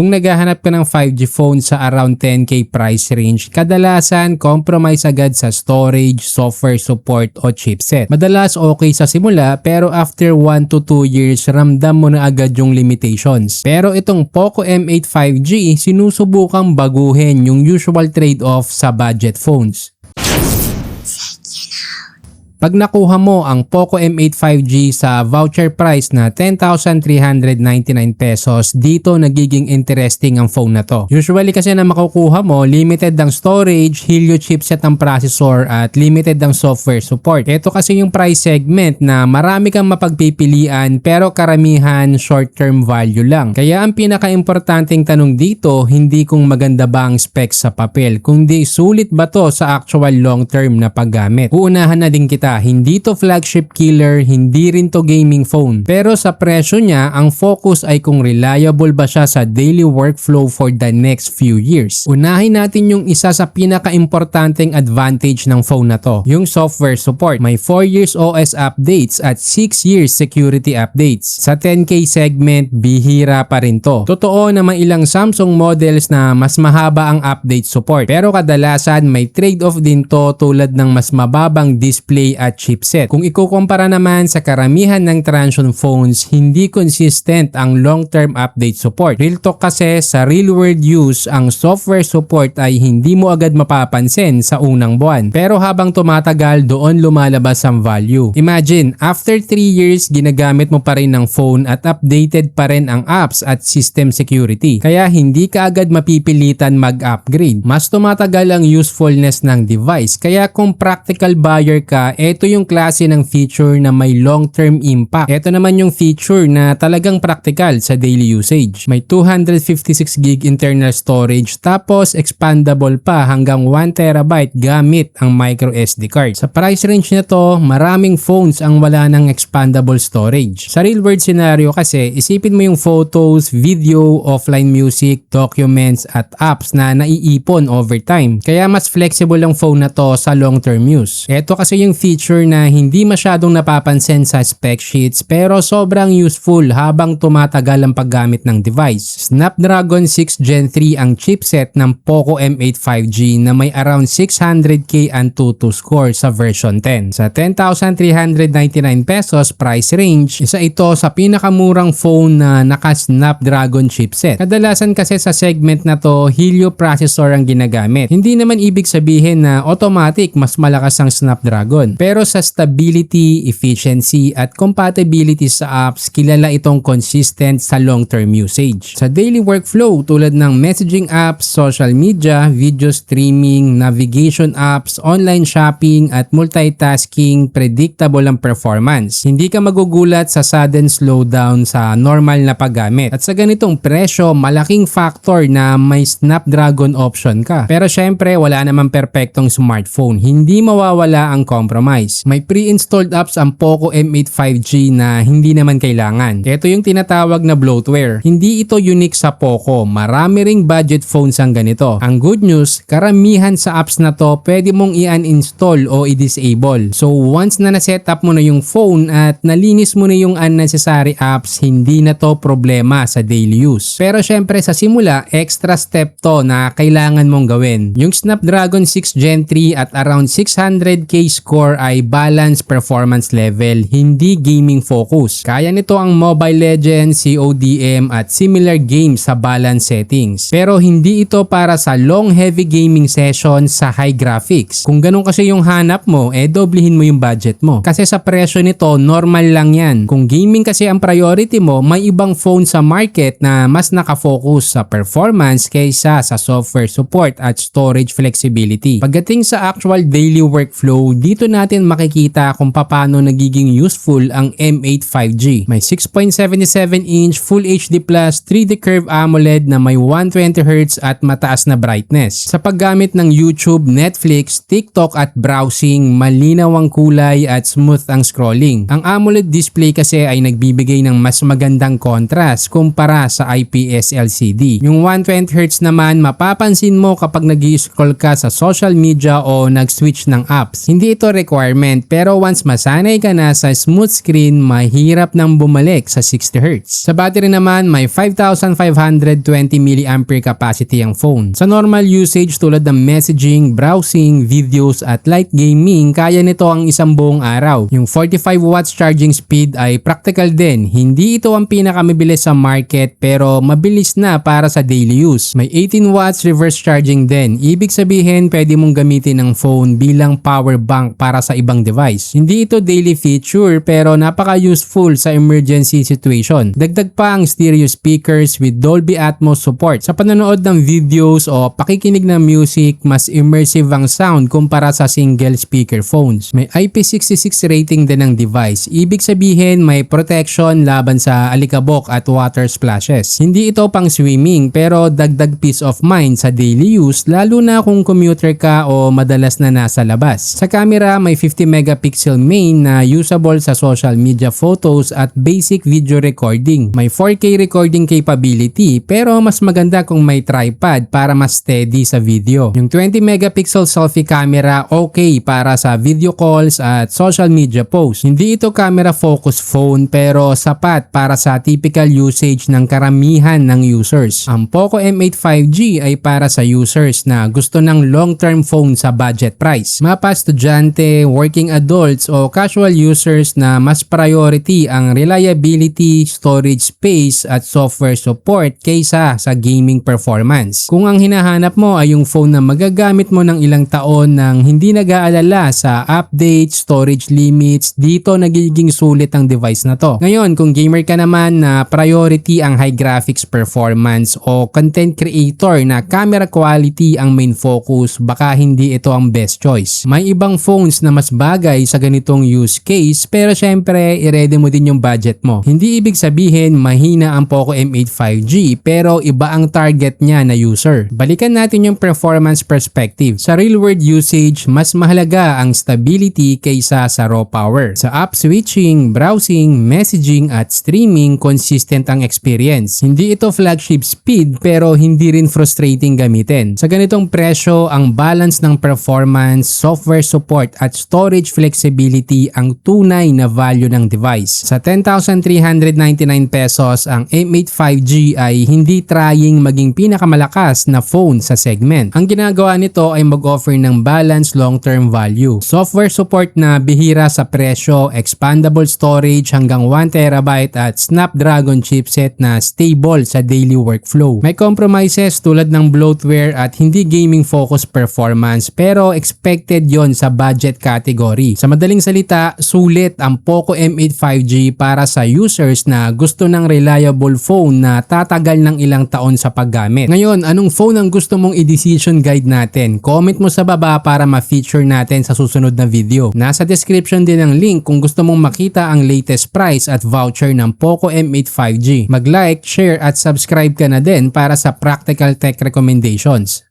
Kung naghahanap ka ng 5G phone sa around 10K price range, kadalasan compromise agad sa storage, software support o chipset. Madalas okay sa simula pero after 1 to 2 years ramdam mo na agad yung limitations. Pero itong Poco M8 5G sinusubukang baguhin yung usual trade-off sa budget phones. Pag nakuha mo ang Poco M8 5G sa voucher price na 10,399 pesos, dito nagiging interesting ang phone na to. Usually kasi na makukuha mo, limited ang storage, Helio chipset ang processor at limited ang software support. Ito kasi yung price segment na marami kang mapagpipilian pero karamihan short-term value lang. Kaya ang pinaka-importanting tanong dito, hindi kung maganda ba ang specs sa papel, kundi sulit ba to sa actual long-term na paggamit. Uunahan na din kita, hindi to flagship killer, hindi rin to gaming phone. Pero sa presyo niya, ang focus ay kung reliable ba siya sa daily workflow for the next few years. Unahin natin yung isa sa pinaka-importanteng advantage ng phone na to, yung software support. May 4 years OS updates at 6 years security updates. Sa 10K segment, bihira pa rin to. Totoo na may ilang Samsung models na mas mahaba ang update support. Pero kadalasan may trade-off din to tulad ng mas mababang display at chipset. Kung ikukumpara naman sa karamihan ng Transsion phones, hindi consistent ang long-term update support. Real talk kasi sa real-world use, ang software support ay hindi mo agad mapapansin sa unang buwan. Pero habang tumatagal, doon lumalabas ang value. Imagine, after 3 years, ginagamit mo pa rin ang phone at updated pa rin ang apps at system security. Kaya hindi ka agad mapipilitan mag-upgrade. Mas tumatagal ang usefulness ng device. Kaya kung practical buyer ka, ito yung klase ng feature na may long-term impact. Ito naman yung feature na talagang practical sa daily usage. May 256GB internal storage tapos expandable pa hanggang 1TB gamit ang micro SD card. Sa price range na to, maraming phones ang wala ng expandable storage. Sa real world scenario kasi, isipin mo yung photos, video, offline music, documents at apps na naiipon over time. Kaya mas flexible ang phone na to sa long-term use. Ito kasi yung feature na hindi masyadong napapansin sa spec sheets pero sobrang useful habang tumatagal ang paggamit ng device. Snapdragon 6 Gen 3 ang chipset ng Poco M8 5G na may around 600k Antutu score sa version 10. Sa 10,399 pesos price range, isa ito sa pinakamurang phone na naka-Snapdragon chipset. Kadalasan kasi sa segment na to, Helio processor ang ginagamit. Hindi naman ibig sabihin na automatic mas malakas ang Snapdragon. Pero sa stability, efficiency at compatibility sa apps, kilala itong consistent sa long-term usage. Sa daily workflow tulad ng messaging apps, social media, video streaming, navigation apps, online shopping at multitasking, predictable ang performance. Hindi ka magugulat sa sudden slowdown sa normal na paggamit. At sa ganitong presyo, malaking factor na may Snapdragon option ka. Pero syempre, wala namang perpektong smartphone. Hindi mawawala ang compromise. May pre-installed apps ang Poco M8 5G na hindi naman kailangan. Ito yung tinatawag na bloatware. Hindi ito unique sa Poco. Marami ring budget phones ang ganito. Ang good news, karamihan sa apps na to pwede mong i-uninstall o i-disable. So once na na-setup mo na yung phone at nalinis mo na yung unnecessary apps, hindi na to problema sa daily use. Pero syempre sa simula, extra step to na kailangan mong gawin. Yung Snapdragon 6 Gen 3 at around 600k score ay balance performance level, hindi gaming focus. Kaya nito ang Mobile Legends, CODM at similar games sa balance settings. Pero hindi ito para sa long heavy gaming sessions sa high graphics. Kung ganun kasi yung hanap mo, doblehin mo yung budget mo. Kasi sa presyo nito, normal lang yan. Kung gaming kasi ang priority mo, may ibang phone sa market na mas nakafocus sa performance kaysa sa software support at storage flexibility. Pagdating sa actual daily workflow, dito natin makikita kung paano nagiging useful ang M8 5G. May 6.77-inch Full HD Plus 3D Curve AMOLED na may 120Hz at mataas na brightness. Sa paggamit ng YouTube, Netflix, TikTok at browsing, malinaw ang kulay at smooth ang scrolling. Ang AMOLED display kasi ay nagbibigay ng mas magandang contrast kumpara sa IPS LCD. Yung 120Hz naman, mapapansin mo kapag nag-scroll ka sa social media o nag-switch ng apps. Hindi ito required requirement, pero once masanay ka na sa smooth screen, mahirap nang bumalik sa 60Hz. Sa battery naman, may 5,520 mAh capacity ang phone. Sa normal usage tulad ng messaging, browsing, videos at light gaming, kaya nito ang isang buong araw. Yung 45 watts charging speed ay practical din. Hindi ito ang pinakamabilis sa market pero mabilis na para sa daily use. May 18 watts reverse charging din. Ibig sabihin pwede mong gamitin ang phone bilang power bank para sa ibang device. Hindi ito daily feature pero napaka-useful sa emergency situation. Dagdag pa ang stereo speakers with Dolby Atmos support. Sa panonood ng videos o pakikinig ng music, mas immersive ang sound kumpara sa single speaker phones. May IP66 rating din ang device. Ibig sabihin may protection laban sa alikabok at water splashes. Hindi ito pang swimming pero dagdag peace of mind sa daily use lalo na kung commuter ka o madalas na nasa labas. Sa camera may 50 megapixel main na usable sa social media photos at basic video recording. May 4K recording capability pero mas maganda kung may tripod para mas steady sa video. Yung 20 megapixel selfie camera okay para sa video calls at social media posts. Hindi ito camera focus phone pero sapat para sa typical usage ng karamihan ng users. Ang Poco M8 5G ay para sa users na gusto ng long-term phone sa budget price. Mapa estudyante, working adults o casual users na mas priority ang reliability, storage space at software support kaysa sa gaming performance. Kung ang hinahanap mo ay yung phone na magagamit mo ng ilang taon nang hindi nag-aalala sa update, storage limits, dito nagiging sulit ang device na to. Ngayon, kung gamer ka naman na priority ang high graphics performance o content creator na camera quality ang main focus, baka hindi ito ang best choice. May ibang phones na mas bagay sa ganitong use case pero syempre i-ready mo din yung budget mo. Hindi ibig sabihin mahina ang Poco M8 5G pero iba ang target niya na user. Balikan natin yung performance perspective. Sa real world usage, mas mahalaga ang stability kaysa sa raw power. Sa app switching, browsing, messaging at streaming, consistent ang experience. Hindi ito flagship speed pero hindi rin frustrating gamitin. Sa ganitong presyo, ang balance ng performance, software support at storage flexibility ang tunay na value ng device. Sa 10,399 pesos, ang M8 5G ay hindi trying maging pinakamalakas na phone sa segment. Ang ginagawa nito ay mag-offer ng balanced long-term value. Software support na bihira sa presyo, expandable storage hanggang 1TB at Snapdragon chipset na stable sa daily workflow. May compromises tulad ng bloatware at hindi gaming focus performance pero expected yon sa budget category. Sa madaling salita, sulit ang Poco M8 5G para sa users na gusto ng reliable phone na tatagal ng ilang taon sa paggamit. Ngayon, anong phone ang gusto mong i-decision guide natin? Comment mo sa baba para ma-feature natin sa susunod na video. Nasa description din ang link kung gusto mong makita ang latest price at voucher ng Poco M8 5G. Mag-like, share at subscribe ka na din para sa practical tech recommendations.